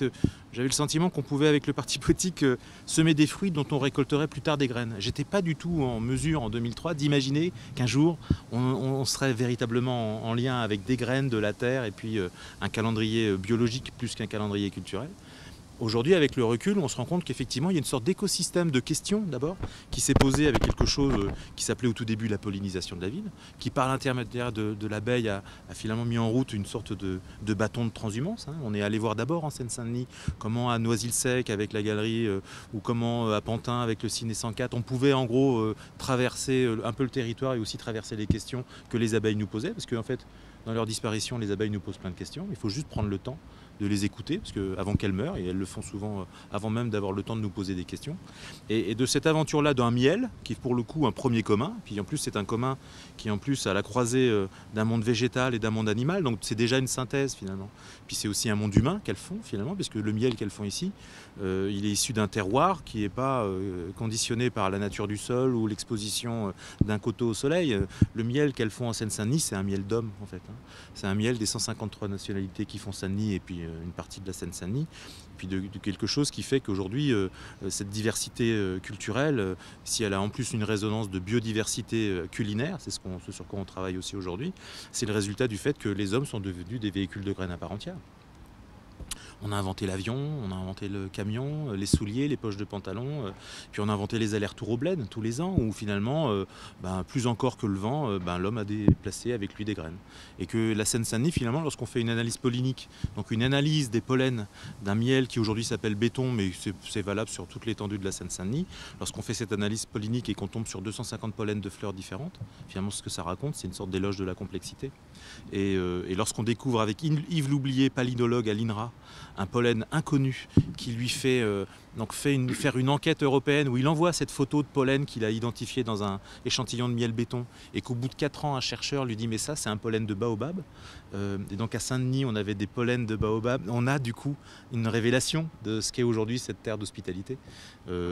fait, j'avais le sentiment qu'on pouvait, avec le parti politique, semer des fruits dont on récolterait plus tard des graines. J'étais pas du tout en mesure, en 2003, d'imaginer qu'un jour, on serait véritablement en lien avec des graines, de la terre, et puis un calendrier biologique plus qu'un calendrier culturel. Aujourd'hui, avec le recul, on se rend compte qu'effectivement, il y a une sorte d'écosystème de questions, d'abord, qui s'est posé avec quelque chose qui s'appelait au tout début la pollinisation de la ville, qui, par l'intermédiaire de l'abeille, a finalement mis en route une sorte de bâton de transhumance. On est allé voir d'abord en Seine-Saint-Denis comment à Noisy-le-Sec avec la galerie, ou comment à Pantin avec le Ciné 104, on pouvait en gros traverser un peu le territoire et aussi traverser les questions que les abeilles nous posaient, parce qu'en fait, dans leur disparition, les abeilles nous posent plein de questions. Il faut juste prendre le temps de les écouter, parce avant qu'elles meurent, et elles le font souvent avant même d'avoir le temps de nous poser des questions. Et de cette aventure-là d'un miel, qui est pour le coup un premier commun, puis en plus c'est un commun qui en plus à la croisée d'un monde végétal et d'un monde animal, donc c'est déjà une synthèse finalement. Puis c'est aussi un monde humain qu'elles font finalement, parce que le miel qu'elles font ici, il est issu d'un terroir qui n'est pas conditionné par la nature du sol ou l'exposition d'un coteau au soleil. Le miel qu'elles font en Seine-Saint-Denis, c'est un miel d'homme en fait. C'est un miel des 153 nationalités qui font Saint-Denis et puis une partie de la Seine-Saint-Denis, puis de quelque chose qui fait qu'aujourd'hui, cette diversité culturelle, si elle a en plus une résonance de biodiversité culinaire, c'est ce sur quoi on travaille aussi aujourd'hui, c'est le résultat du fait que les hommes sont devenus des véhicules de graines à part entière. On a inventé l'avion, on a inventé le camion, les souliers, les poches de pantalon, puis on a inventé les allers-retours au bled tous les ans, où finalement, plus encore que le vent, l'homme a déplacé avec lui des graines. Et que la Seine-Saint-Denis, finalement, lorsqu'on fait une analyse pollinique, donc une analyse des pollens d'un miel qui aujourd'hui s'appelle béton, mais c'est valable sur toute l'étendue de la Seine-Saint-Denis, lorsqu'on fait cette analyse pollinique et qu'on tombe sur 250 pollens de fleurs différentes, finalement ce que ça raconte, c'est une sorte d'éloge de la complexité. Et lorsqu'on découvre avec Yves Loublier, palynologue à l'INRA, un pollen inconnu qui lui fait faire une enquête européenne où il envoie cette photo de pollen qu'il a identifié dans un échantillon de miel béton, et qu'au bout de 4 ans un chercheur lui dit mais ça c'est un pollen de baobab, et donc à Saint-Denis on avait des pollens de baobab. On a du coup une révélation de ce qu'est aujourd'hui cette terre d'hospitalité,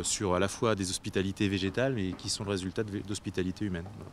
sur à la fois des hospitalités végétales mais qui sont le résultat d'hospitalité humaine. Voilà.